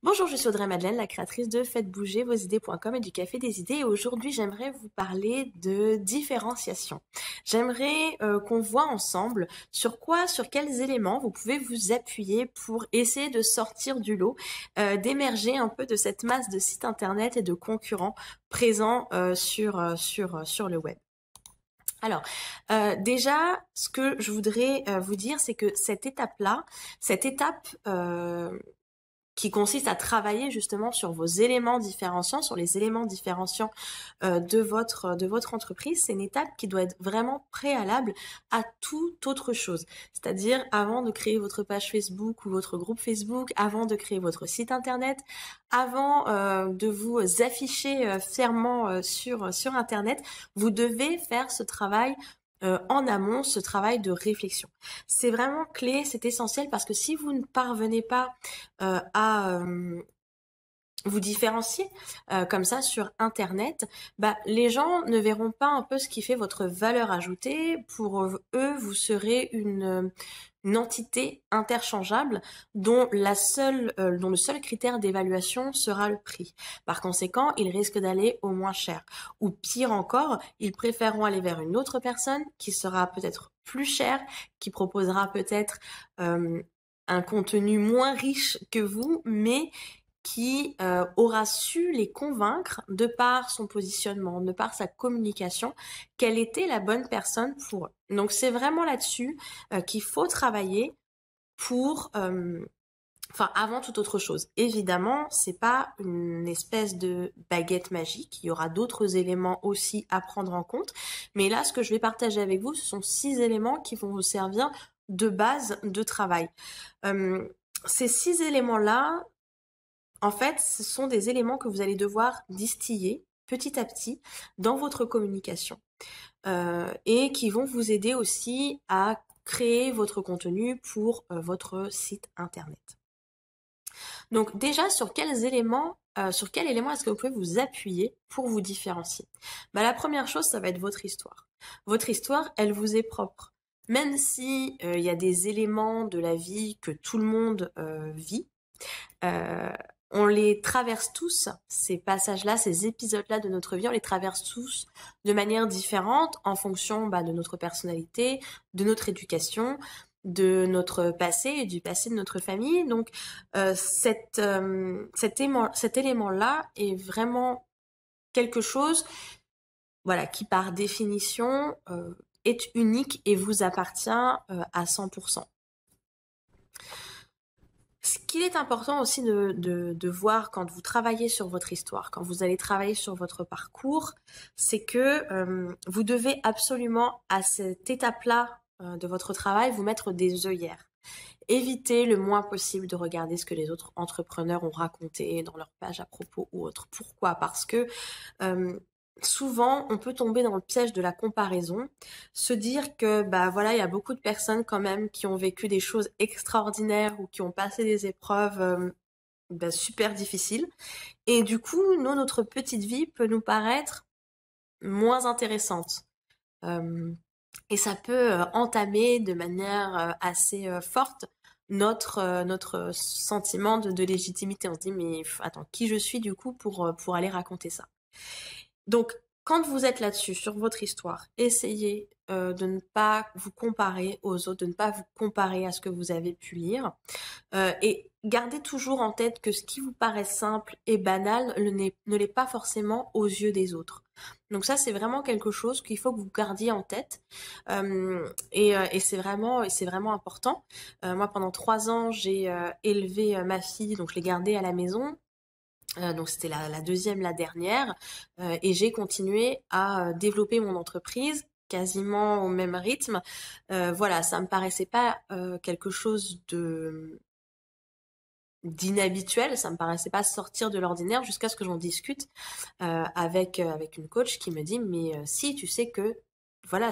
Bonjour, je suis Audrey Madeleine, la créatrice de faites-bouger-vos-idées.com et du Café des idées. Et aujourd'hui, j'aimerais vous parler de différenciation. J'aimerais qu'on voit ensemble sur quels éléments vous pouvez vous appuyer pour essayer de sortir du lot, d'émerger un peu de cette masse de sites internet et de concurrents présents sur le web. Alors, déjà, ce que je voudrais vous dire, c'est que cette étape qui consiste à travailler justement sur vos éléments différenciants, sur les éléments différenciants de votre entreprise, c'est une étape qui doit être vraiment préalable à toute autre chose. C'est-à-dire avant de créer votre page Facebook ou votre groupe Facebook, avant de créer votre site internet, avant de vous afficher fièrement sur internet, vous devez faire ce travail en amont, ce travail de réflexion. C'est vraiment clé, c'est essentiel parce que si vous ne parvenez pas à vous différencier comme ça sur internet, bah les gens ne verront pas un peu ce qui fait votre valeur ajoutée. Pour eux, vous serez une entité interchangeable dont le seul critère d'évaluation sera le prix. Par conséquent, ils risquent d'aller au moins cher. Ou pire encore, ils préféreront aller vers une autre personne qui sera peut-être plus chère, qui proposera peut-être un contenu moins riche que vous, mais qui aura su les convaincre de par son positionnement, de par sa communication, quelle était la bonne personne pour eux. Donc c'est vraiment là-dessus qu'il faut travailler pour, avant toute autre chose. Évidemment, c'est pas une espèce de baguette magique. Il y aura d'autres éléments aussi à prendre en compte. Mais là, ce que je vais partager avec vous, ce sont 6 éléments qui vont vous servir de base de travail. Ces 6 éléments-là, en fait, ce sont des éléments que vous allez devoir distiller petit à petit dans votre communication et qui vont vous aider aussi à créer votre contenu pour votre site internet. Donc déjà, sur quel élément est-ce que vous pouvez vous appuyer pour vous différencier? La première chose, ça va être votre histoire. Votre histoire, elle vous est propre. Même si il y a des éléments de la vie que tout le monde vit, on les traverse tous, ces passages-là, ces épisodes-là de notre vie, on les traverse tous de manière différente en fonction de notre personnalité, de notre éducation, de notre passé et du passé de notre famille. Donc cet élément-là est vraiment quelque chose qui par définition est unique et vous appartient à 100%. Ce qu'il est important aussi de voir quand vous travaillez sur votre histoire, quand vous allez travailler sur votre parcours, c'est que vous devez absolument à cette étape-là de votre travail vous mettre des œillères. Évitez le moins possible de regarder ce que les autres entrepreneurs ont raconté dans leur page à propos ou autre. Pourquoi? Parce que souvent, on peut tomber dans le piège de la comparaison, se dire que il y a beaucoup de personnes quand même qui ont vécu des choses extraordinaires ou qui ont passé des épreuves super difficiles. Et du coup, notre petite vie peut nous paraître moins intéressante. Et ça peut entamer de manière assez forte notre sentiment de légitimité. On se dit, mais attends, qui je suis du coup pour aller raconter ça? Donc, quand vous êtes là-dessus, sur votre histoire, essayez de ne pas vous comparer aux autres, de ne pas vous comparer à ce que vous avez pu lire. Et gardez toujours en tête que ce qui vous paraît simple et banal ne l'est pas forcément aux yeux des autres. Donc ça, c'est vraiment quelque chose qu'il faut que vous gardiez en tête. Et c'est vraiment important. Moi, pendant 3 ans, j'ai élevé ma fille, donc je l'ai gardée à la maison. Donc c'était la deuxième, la dernière, et j'ai continué à développer mon entreprise quasiment au même rythme. Ça me paraissait pas quelque chose d'inhabituel, ça me paraissait pas sortir de l'ordinaire jusqu'à ce que j'en discute avec une coach qui me dit mais si tu sais que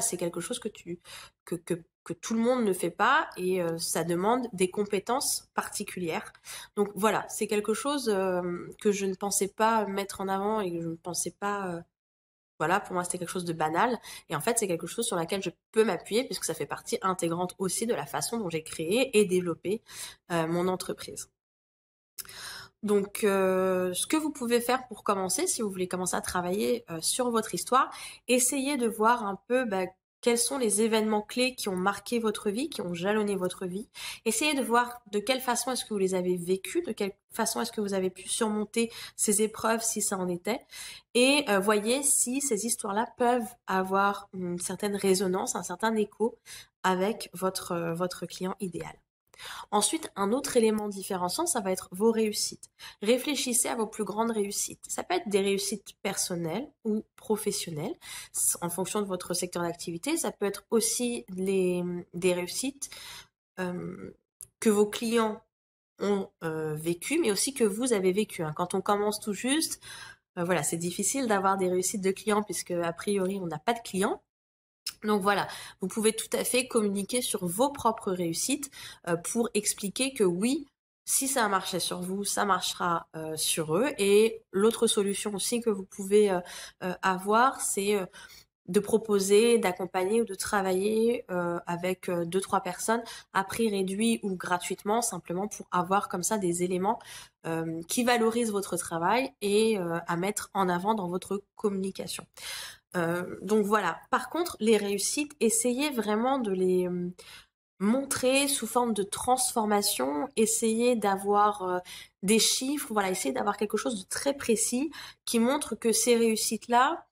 c'est quelque chose que tout le monde ne fait pas et ça demande des compétences particulières. Donc voilà, c'est quelque chose que je ne pensais pas mettre en avant et que je ne pensais pas pour moi c'était quelque chose de banal et en fait c'est quelque chose sur laquelle je peux m'appuyer puisque ça fait partie intégrante aussi de la façon dont j'ai créé et développé mon entreprise. Donc, ce que vous pouvez faire pour commencer, si vous voulez commencer à travailler sur votre histoire, essayez de voir un peu quels sont les événements clés qui ont marqué votre vie, qui ont jalonné votre vie. Essayez de voir de quelle façon est-ce que vous les avez vécus, de quelle façon est-ce que vous avez pu surmonter ces épreuves si ça en était. Et voyez si ces histoires-là peuvent avoir une certaine résonance, un certain écho avec votre client idéal. Ensuite, un autre élément différenciant, ça va être vos réussites. Réfléchissez à vos plus grandes réussites. Ça peut être des réussites personnelles ou professionnelles, en fonction de votre secteur d'activité. Ça peut être aussi des réussites que vos clients ont vécues, mais aussi que vous avez vécues. Quand on commence tout juste, voilà, c'est difficile d'avoir des réussites de clients puisque a priori on n'a pas de clients. Donc voilà, vous pouvez tout à fait communiquer sur vos propres réussites pour expliquer que oui, si ça a marché sur vous, ça marchera sur eux. Et l'autre solution aussi que vous pouvez avoir, c'est de proposer, d'accompagner ou de travailler avec 2-3 personnes à prix réduit ou gratuitement, simplement pour avoir comme ça des éléments qui valorisent votre travail et à mettre en avant dans votre communication. Donc voilà. Par contre, les réussites, essayez vraiment de les montrer sous forme de transformation, essayez d'avoir des chiffres, voilà, essayez d'avoir quelque chose de très précis qui montre que ces réussites-là,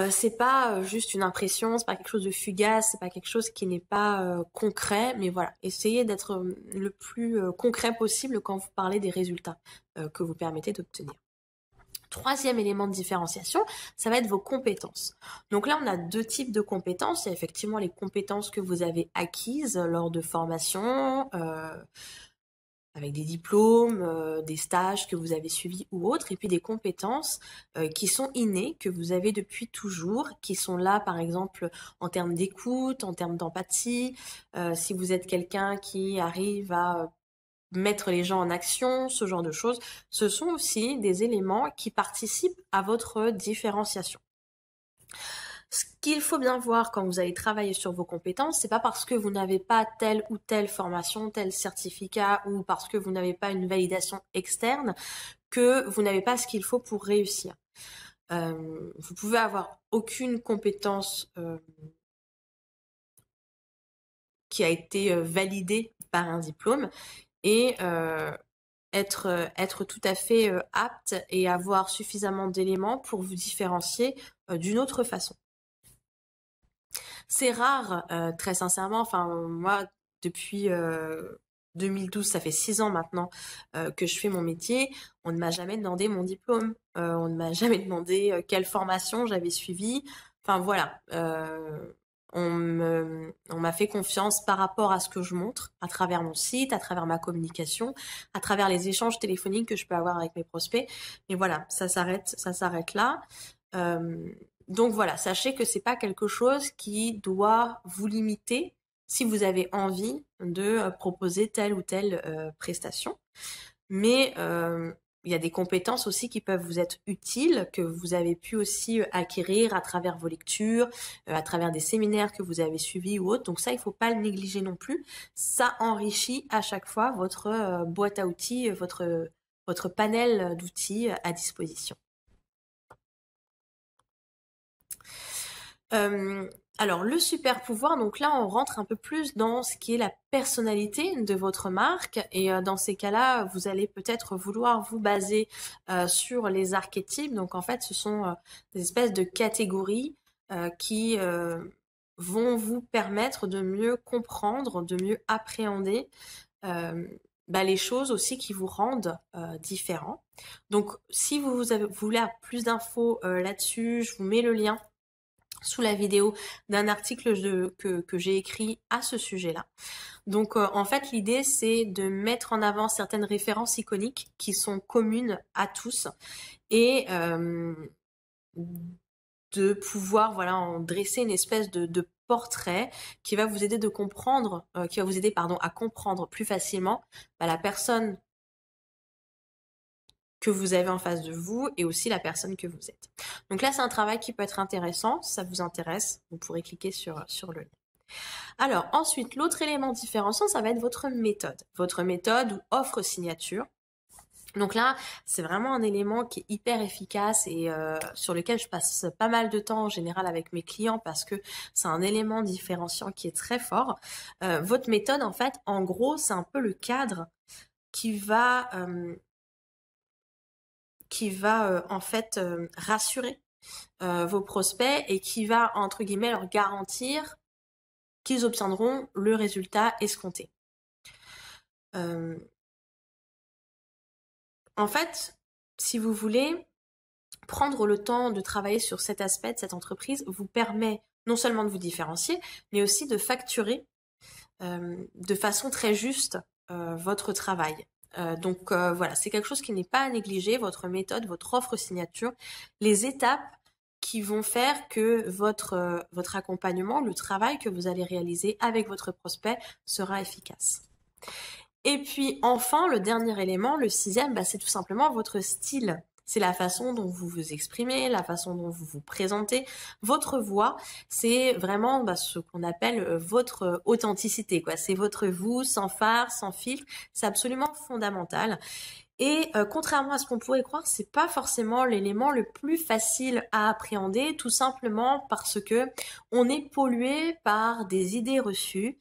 c'est pas juste une impression, c'est pas quelque chose de fugace, c'est pas quelque chose qui n'est pas concret, mais voilà, essayez d'être le plus concret possible quand vous parlez des résultats que vous permettez d'obtenir. Troisième élément de différenciation, ça va être vos compétences. Donc là, on a 2 types de compétences. Il y a effectivement les compétences que vous avez acquises lors de formations, avec des diplômes, des stages que vous avez suivis ou autres, et puis des compétences qui sont innées, que vous avez depuis toujours, qui sont là, par exemple, en termes d'écoute, en termes d'empathie. Si vous êtes quelqu'un qui arrive à mettre les gens en action, ce genre de choses, ce sont aussi des éléments qui participent à votre différenciation. Ce qu'il faut bien voir quand vous allez travailler sur vos compétences, c'est pas parce que vous n'avez pas telle ou telle formation, tel certificat ou parce que vous n'avez pas une validation externe que vous n'avez pas ce qu'il faut pour réussir. Vous pouvez avoir aucune compétence qui a été validée par un diplôme et être tout à fait apte et avoir suffisamment d'éléments pour vous différencier d'une autre façon. C'est rare, très sincèrement, enfin moi depuis 2012, ça fait 6 ans maintenant que je fais mon métier, on ne m'a jamais demandé mon diplôme, on ne m'a jamais demandé quelle formation j'avais suivie, enfin voilà, on m'a fait confiance par rapport à ce que je montre, à travers mon site, à travers ma communication, à travers les échanges téléphoniques que je peux avoir avec mes prospects. Mais voilà, ça s'arrête là. Donc voilà, sachez que c'est pas quelque chose qui doit vous limiter si vous avez envie de proposer telle ou telle prestation. Mais il y a des compétences aussi qui peuvent vous être utiles, que vous avez pu aussi acquérir à travers vos lectures, à travers des séminaires que vous avez suivis ou autres. Donc ça, il faut pas le négliger non plus. Ça enrichit à chaque fois votre boîte à outils, votre panel d'outils à disposition. Alors le super pouvoir, donc là on rentre un peu plus dans ce qui est la personnalité de votre marque et dans ces cas-là, vous allez peut-être vouloir vous baser sur les archétypes. Donc en fait, ce sont des espèces de catégories qui vont vous permettre de mieux comprendre, de mieux appréhender les choses aussi qui vous rendent différents. Donc si vous voulez avoir plus d'infos là-dessus, je vous mets le lien sous la vidéo d'un article que j'ai écrit à ce sujet-là. Donc en fait l'idée c'est de mettre en avant certaines références iconiques qui sont communes à tous et de pouvoir voilà en dresser une espèce de portrait qui va vous aider de comprendre, qui va vous aider à comprendre plus facilement la personne que vous avez en face de vous et aussi la personne que vous êtes. Donc là, c'est un travail qui peut être intéressant. Si ça vous intéresse, vous pourrez cliquer sur le lien. Alors ensuite, l'autre élément différenciant, ça va être votre méthode. Votre méthode ou offre signature. Donc là, c'est vraiment un élément qui est hyper efficace et sur lequel je passe pas mal de temps en général avec mes clients parce que c'est un élément différenciant qui est très fort. Votre méthode, en fait, en gros, c'est un peu le cadre qui va, en fait rassurer vos prospects et qui va, entre guillemets, leur garantir qu'ils obtiendront le résultat escompté. En fait, si vous voulez, prendre le temps de travailler sur cet aspect de cette entreprise vous permet non seulement de vous différencier, mais aussi de facturer de façon très juste votre travail. Donc voilà, c'est quelque chose qui n'est pas à négliger, votre méthode, votre offre signature, les étapes qui vont faire que votre accompagnement, le travail que vous allez réaliser avec votre prospect sera efficace. Et puis enfin, le dernier élément, le sixième, c'est tout simplement votre style. C'est la façon dont vous vous exprimez, la façon dont vous vous présentez, votre voix. C'est vraiment ce qu'on appelle votre authenticité, quoi. C'est votre vous, sans phare, sans filtre. C'est absolument fondamental. Et contrairement à ce qu'on pourrait croire, c'est pas forcément l'élément le plus facile à appréhender, tout simplement parce que on est pollué par des idées reçues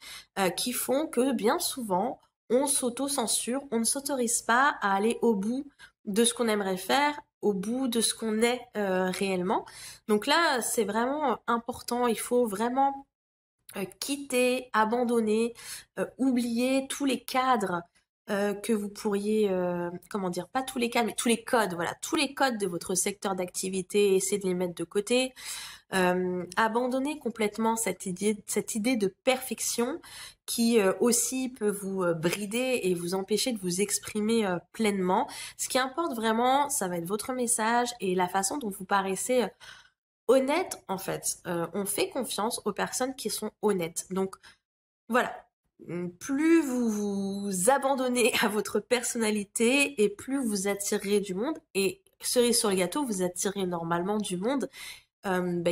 qui font que bien souvent on s'auto-censure, on ne s'autorise pas à aller au bout de ce qu'on aimerait faire, au bout de ce qu'on est réellement. Donc là, c'est vraiment important. Il faut vraiment quitter, abandonner, oublier tous les cadres que vous pourriez, comment dire, pas tous les cadres, mais tous les codes, voilà, tous les codes de votre secteur d'activité, essayer de les mettre de côté. Abandonner complètement cette idée de perfection qui aussi peut vous brider et vous empêcher de vous exprimer pleinement. Ce qui importe vraiment, ça va être votre message et la façon dont vous paraissez honnête en fait. On fait confiance aux personnes qui sont honnêtes. Donc voilà. Plus vous vous abandonnez à votre personnalité et plus vous attirez du monde. Et cerise sur le gâteau, vous attirez normalement du monde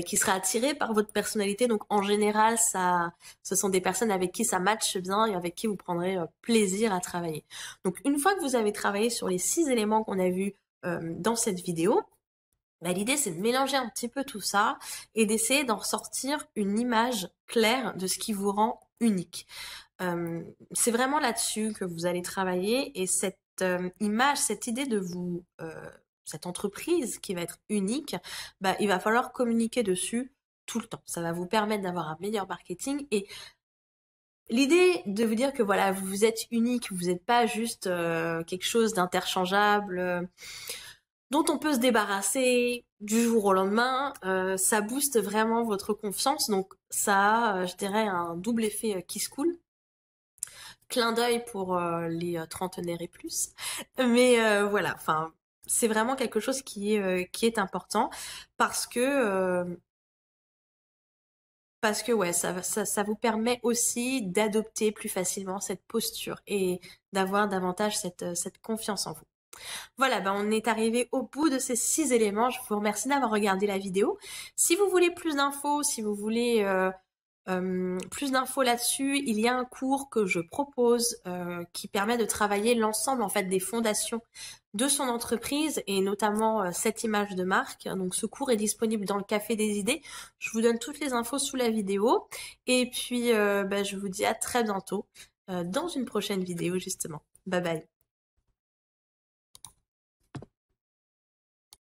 qui sera attiré par votre personnalité. Donc en général, ce sont des personnes avec qui ça matche bien et avec qui vous prendrez plaisir à travailler. Donc une fois que vous avez travaillé sur les 6 éléments qu'on a vus dans cette vidéo, l'idée c'est de mélanger un petit peu tout ça et d'essayer d'en ressortir une image claire de ce qui vous rend unique. C'est vraiment là-dessus que vous allez travailler et cette image, cette idée de vous cette entreprise qui va être unique, il va falloir communiquer dessus tout le temps. Ça va vous permettre d'avoir un meilleur marketing et l'idée de vous dire que voilà, vous êtes unique, vous n'êtes pas juste quelque chose d'interchangeable dont on peut se débarrasser du jour au lendemain, ça booste vraiment votre confiance. Donc ça a, je dirais, un double effet qui se coule. Clin d'œil pour les trentenaires et plus. Mais voilà, enfin, c'est vraiment quelque chose qui est important parce que ouais, ça vous permet aussi d'adopter plus facilement cette posture et d'avoir davantage cette confiance en vous. Voilà, on est arrivé au bout de ces 6 éléments. Je vous remercie d'avoir regardé la vidéo. Si vous voulez plus d'infos, si vous voulez plus d'infos là-dessus, il y a un cours que je propose qui permet de travailler l'ensemble en fait des fondations de son entreprise et notamment cette image de marque. Donc ce cours est disponible dans le Café des idées. Je vous donne toutes les infos sous la vidéo et puis je vous dis à très bientôt dans une prochaine vidéo justement. Bye bye.